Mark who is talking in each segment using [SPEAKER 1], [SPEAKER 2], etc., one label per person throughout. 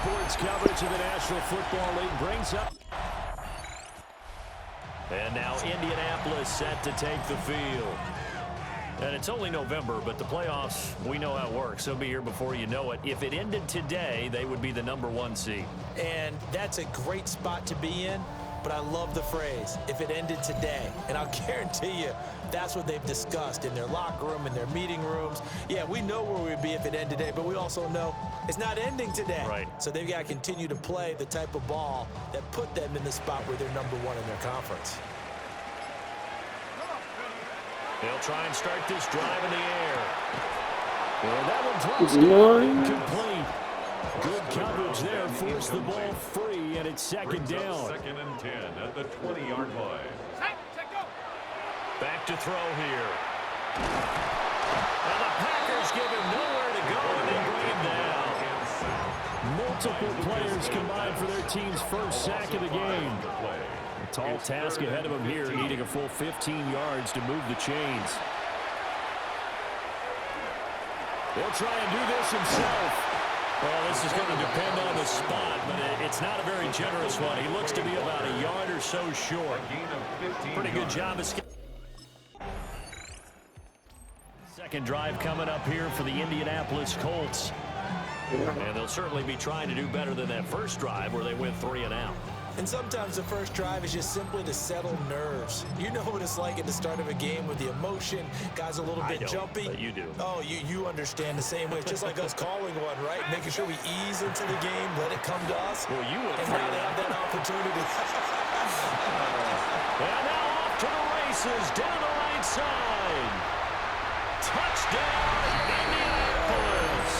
[SPEAKER 1] sports coverage of the National Football League brings up. And now Indianapolis set to take the field. And it's only November, but the playoffs, we know how it works. They'll be here before you know it. If it ended today, they would be the #1 seed.
[SPEAKER 2] And that's a great spot to be in, but I love the phrase, if it ended today. And I'll guarantee you, that's what they've discussed in their locker room, in their meeting rooms. Yeah, we know where we'd be if it ended today, but we also know it's not ending today.
[SPEAKER 1] Right.
[SPEAKER 2] So they've got to continue to play the type of ball that put them in the spot where they're #1 in their conference.
[SPEAKER 1] They'll try and start this drive in the air. And that one drops down, incomplete. Good coverage there, forced the ball free, and it's second down.
[SPEAKER 3] 2nd and 10 at the 20-yard line.
[SPEAKER 1] Back to throw here. And the Packers give him nowhere to go, and they bring him down. Multiple players combined for their team's first sack of the game. A tall task ahead of him here, needing a full 15 yards to move the chains. He'll try and do this himself. Well, this is going to depend on the spot, but it's not a very generous one. He looks to be about a yard or so short. Pretty good job. Second drive coming up here for the Indianapolis Colts. And they'll certainly be trying to do better than that first drive where they went 3 and out.
[SPEAKER 2] And sometimes the first drive is just simply to settle nerves. You know what it's like at the start of a game with the emotion. Guys a little bit jumpy.
[SPEAKER 1] But you do.
[SPEAKER 2] Oh, you understand the same way. It's just like us calling one, right? Making sure we ease into the game, let it come to us.
[SPEAKER 1] Well, you would
[SPEAKER 2] and not have that opportunity.
[SPEAKER 1] And now off to the races, down the right side. Touchdown, Indianapolis.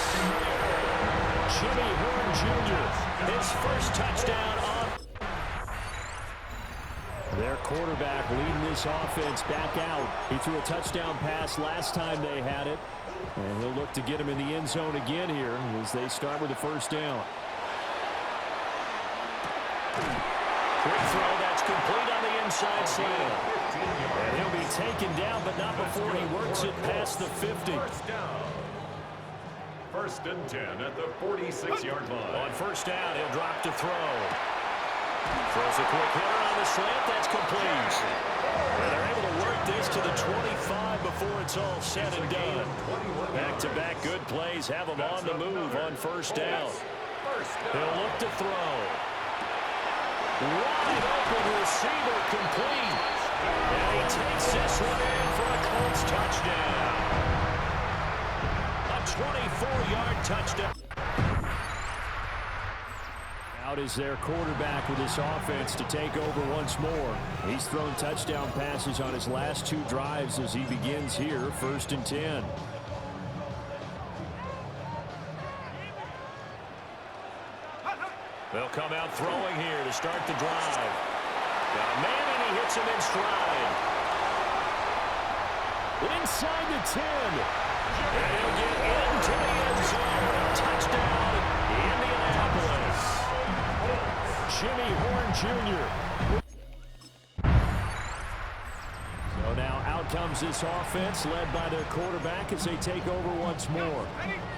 [SPEAKER 1] Jimmy Horn Jr., his first touchdown on. Their quarterback leading this offense back out. He threw a touchdown pass last time they had it. And he'll look to get him in the end zone again here as they start with the first down. Quick throw, that's complete on the inside side. And he'll be taken down, but not before he works it past the 50.
[SPEAKER 3] First and 10 at the 46-yard line.
[SPEAKER 1] On first down, he'll drop to throw. Throws a quick hitter on the slant. That's complete. And they're able to work this to the 25 before it's all said and done. Back-to-back good plays have them on the move on first down. He'll look to throw. Wide open receiver complete. And he takes this one in for a Colts touchdown. A 24-yard touchdown. Out is their quarterback with this offense to take over once more. He's thrown touchdown passes on his last 2 drives as he begins here, 1st and 10. They'll come out throwing here to start the drive. Got a man and he hits him in stride. Inside the 10. And he'll get into the end zone. Touchdown, Indianapolis. Jimmy Horn Jr. So now out comes this offense led by their quarterback as they take over once more.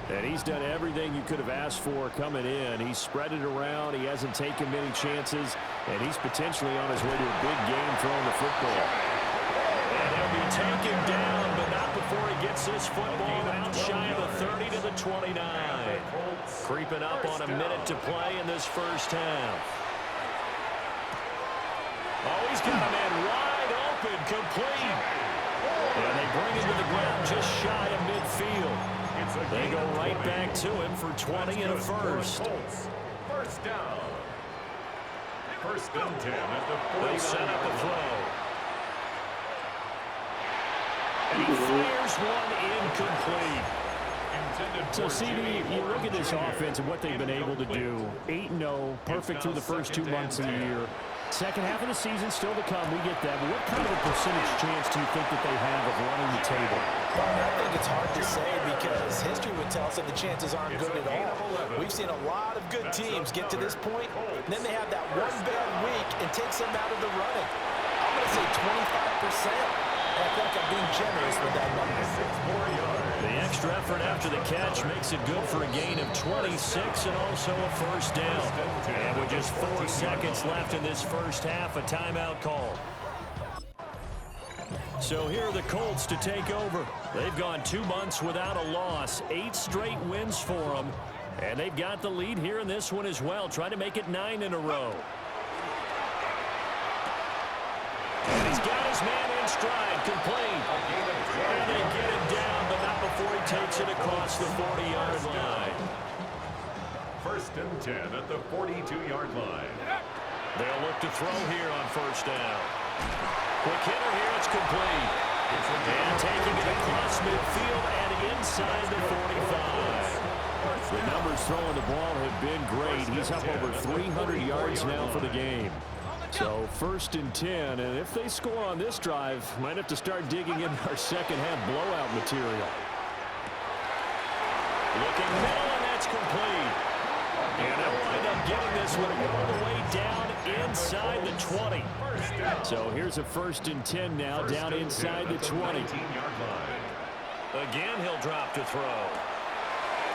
[SPEAKER 1] And he's done everything you could have asked for coming in. He's spread it around. He hasn't taken many chances. And he's potentially on his way to a big game throwing the football. And he'll be taken down, but not before he gets this football out shy of the 30 to the 29. Creeping up on a minute to play in this first half. Oh, he's got a man wide open, complete. And they bring him to the ground just shy of midfield. They go right back to him for 20 and a first.
[SPEAKER 3] First down. First and 10 at the 40.
[SPEAKER 1] They set up a throw. And he fires one incomplete. So, CD, you look at this offense and what they've been able to do. 8-0, perfect through the first 2 months of the year. Second half of the season still to come, we get that. But what kind of a percentage chance do you think that they have of running the table?
[SPEAKER 2] Well, I think it's hard to say because history would tell us that the chances aren't good at all. We've seen a lot of good teams get to this point, and then they have that one bad week and takes them out of the running. I'm going to say 25%. I feel like I'm being generous with that number.
[SPEAKER 3] 6 more yards.
[SPEAKER 1] The extra effort after the catch makes it good for a gain of 26 and also a first down. And with just 4 seconds left in this first half, a timeout call. So here are the Colts to take over. They've gone 2 months without a loss, 8 straight wins for them. And they've got the lead here in this one as well, trying to make it 9 in a row. And he's got his man in stride, complete. And they get him down, but not before he takes it across the 40-yard line.
[SPEAKER 3] First and 10 at the 42-yard line.
[SPEAKER 1] They'll look to throw here on first down. Quick hitter here, it's complete. And taking it across midfield and inside the 45. The numbers throwing the ball have been great. He's up over 300 yards now for the game. So first and 10, and if they score on this drive, might have to start digging in our second half blowout material. Looking middle, and that's complete. And they'll wind up getting this one all the way down inside the 20. So here's a first and 10 now, down inside the 20. Again, he'll drop to throw.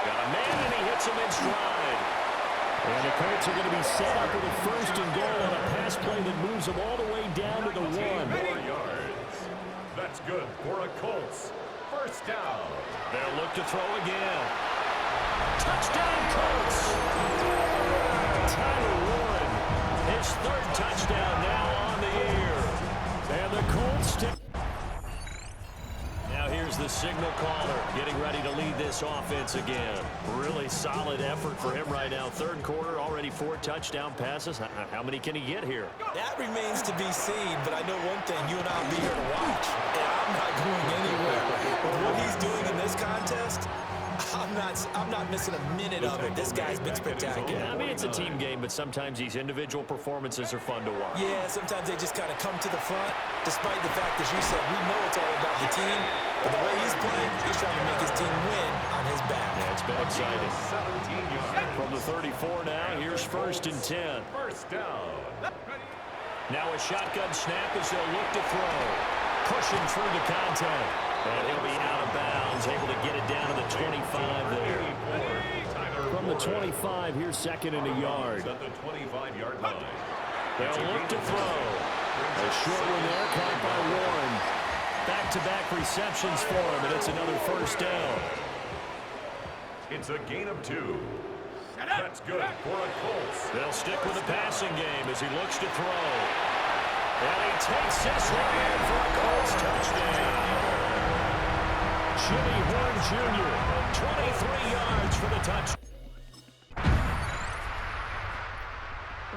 [SPEAKER 1] Got a man, and he hits him in stride. And the Colts are going to be set up with a first and goal on a pass play that moves them all the way down to the 1.
[SPEAKER 3] 4 yards. That's good for a Colts. First down.
[SPEAKER 1] They'll look to throw again. Touchdown, Colts! Tyler Warren, his 3rd touchdown now on the year. And the Colts take. Now here's the signal caller getting ready to lead this offense again. Really solid effort for him right now. 3rd quarter, already 4 touchdown passes. How many can he get here?
[SPEAKER 2] That remains to be seen, but I know one thing. You and I will be here to watch, and I'm not going anywhere. With what he's doing in this contest, I'm not missing a minute of it. This guy's been spectacular.
[SPEAKER 1] I mean, it's a team game, but sometimes these individual performances are fun to watch.
[SPEAKER 2] Yeah, sometimes they just kind of come to the front, despite the fact, as you said, we know it's all about the team. But the way he's playing, he's trying to make his team win on his back.
[SPEAKER 1] Yeah, it's been exciting.
[SPEAKER 3] 17 yards.
[SPEAKER 1] From the 34 now, here's first and 10.
[SPEAKER 3] First down.
[SPEAKER 1] Now a shotgun snap as they'll look to throw. Pushing through the contact. And he'll be out of bounds, able to get it down to the 25 there. From the 25, here's second and a yard.
[SPEAKER 3] At the 25-yard line.
[SPEAKER 1] They'll look to throw. A short one there, caught by Warren. Back-to-back receptions for him, and it's another first down.
[SPEAKER 3] It's a gain of 2. That's good for a Colts.
[SPEAKER 1] They'll stick with the passing game as he looks to throw. And he takes this one in for a Colts touchdown. Jimmy Horn Jr., 23 yards for the touchdown.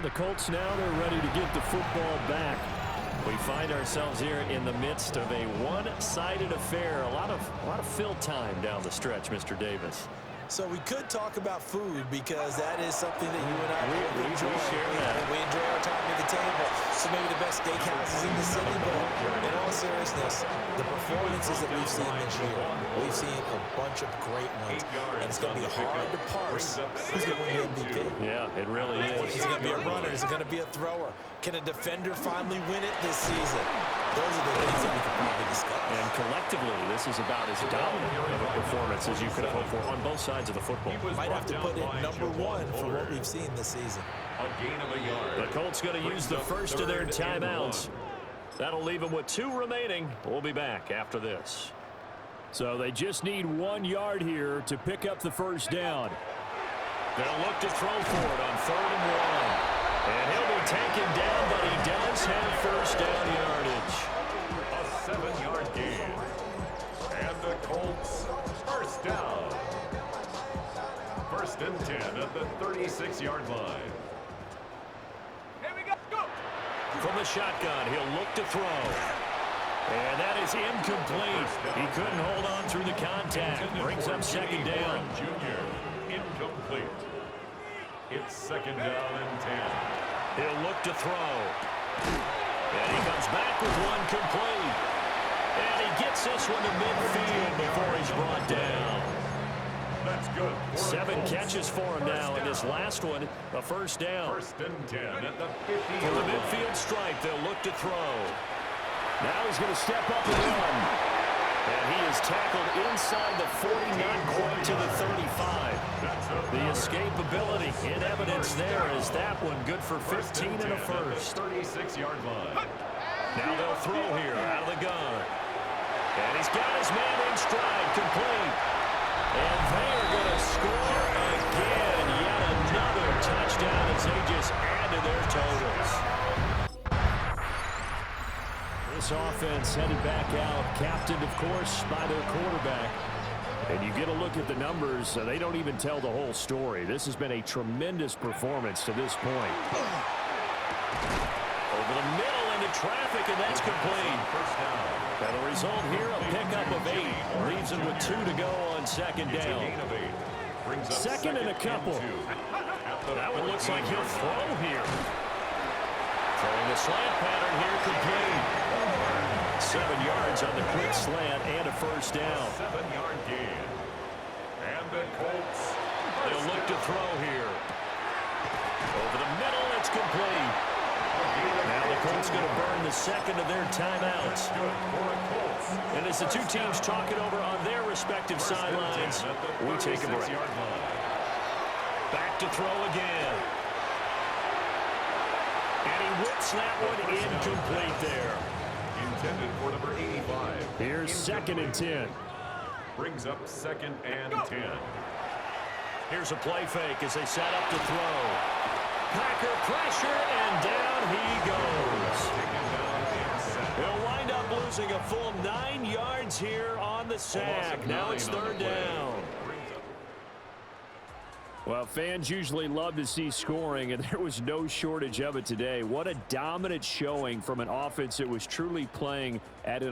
[SPEAKER 1] The Colts now, they're ready to get the football back. We find ourselves here in the midst of a one-sided affair. A lot of fill time down the stretch, Mr. Davis.
[SPEAKER 2] So we could talk about food because that is something that you and I really enjoy. We enjoy our time at the table. So maybe the best steakhouses in the city, but in all seriousness, the performances that we've seen this year, we've seen a bunch of great ones. And it's going to be hard to parse who's going to win the MVP.
[SPEAKER 1] Yeah, it really is.
[SPEAKER 2] Is it going to be a runner? Is it going to be a thrower? Can a defender finally win it this season? Those are the things that we can probably discuss.
[SPEAKER 1] And collectively, this is about as dominant of a performance as you could have hoped for on both sides of the football.
[SPEAKER 2] Might have to put it #1 for what we've seen this season.
[SPEAKER 3] A gain of a yard.
[SPEAKER 1] The Colts going to use the first of their timeouts. That'll leave them with 2 remaining. We'll be back after this. So they just need 1 yard here to pick up the first down. They'll look to throw for it on 3rd and 1. And he'll be taken down, but he does have first down yardage.
[SPEAKER 3] A 7-yard gain. And the Colts first down. First and 10 at the 36-yard line.
[SPEAKER 4] Here we go.
[SPEAKER 1] From the shotgun, he'll look to throw. And that is incomplete. He couldn't hold on through the contact. Brings up second down.
[SPEAKER 3] Junior, incomplete. It's second down and 10.
[SPEAKER 1] He'll look to throw. And he comes back with one complete. And he gets this one to midfield before he's brought down.
[SPEAKER 3] That's good.
[SPEAKER 1] 7 catches for him now, and this last one, a first down.
[SPEAKER 3] First and 10 at the 50.
[SPEAKER 1] For the midfield strike, they'll look to throw. Now he's going to step up and run. And he is tackled inside the 40, not quite to the 35. The escapability in evidence there as that one good for 15 and a first.
[SPEAKER 3] 36-yard line.
[SPEAKER 1] Now they'll throw here out of the gun. And he's got his man in stride, complete. And they are going to score again. Yet another touchdown as they just add to their totals. This offense headed back out, captained, of course, by their quarterback. And you get a look at the numbers, they don't even tell the whole story. This has been a tremendous performance to this point. Over the middle into traffic, and that's complete. And the result here, a pickup of 8. Leaves him with 2 to go on second down. Second and a couple. That one looks like he'll throw here. Throwing the slant pattern here, complete. 7 yards on the quick slant and a first down.
[SPEAKER 3] 7-yard gain. And the Colts.
[SPEAKER 1] They'll look to throw here. Over the middle, it's complete. Now the Colts going to burn the second of their timeouts. And as the two teams talk it over on their respective sidelines, we take a break. Back to throw again. And he whips that one incomplete there.
[SPEAKER 3] Intended for number 85.
[SPEAKER 1] Here's second and 10.
[SPEAKER 3] Brings up second and 10.
[SPEAKER 1] Here's a play fake as they set up to throw. Packer pressure, and down he goes. He'll wind up losing a full 9 yards here on the sack. Now it's third down. Well, fans usually love to see scoring, and there was no shortage of it today. What a dominant showing from an offense that was truly playing at an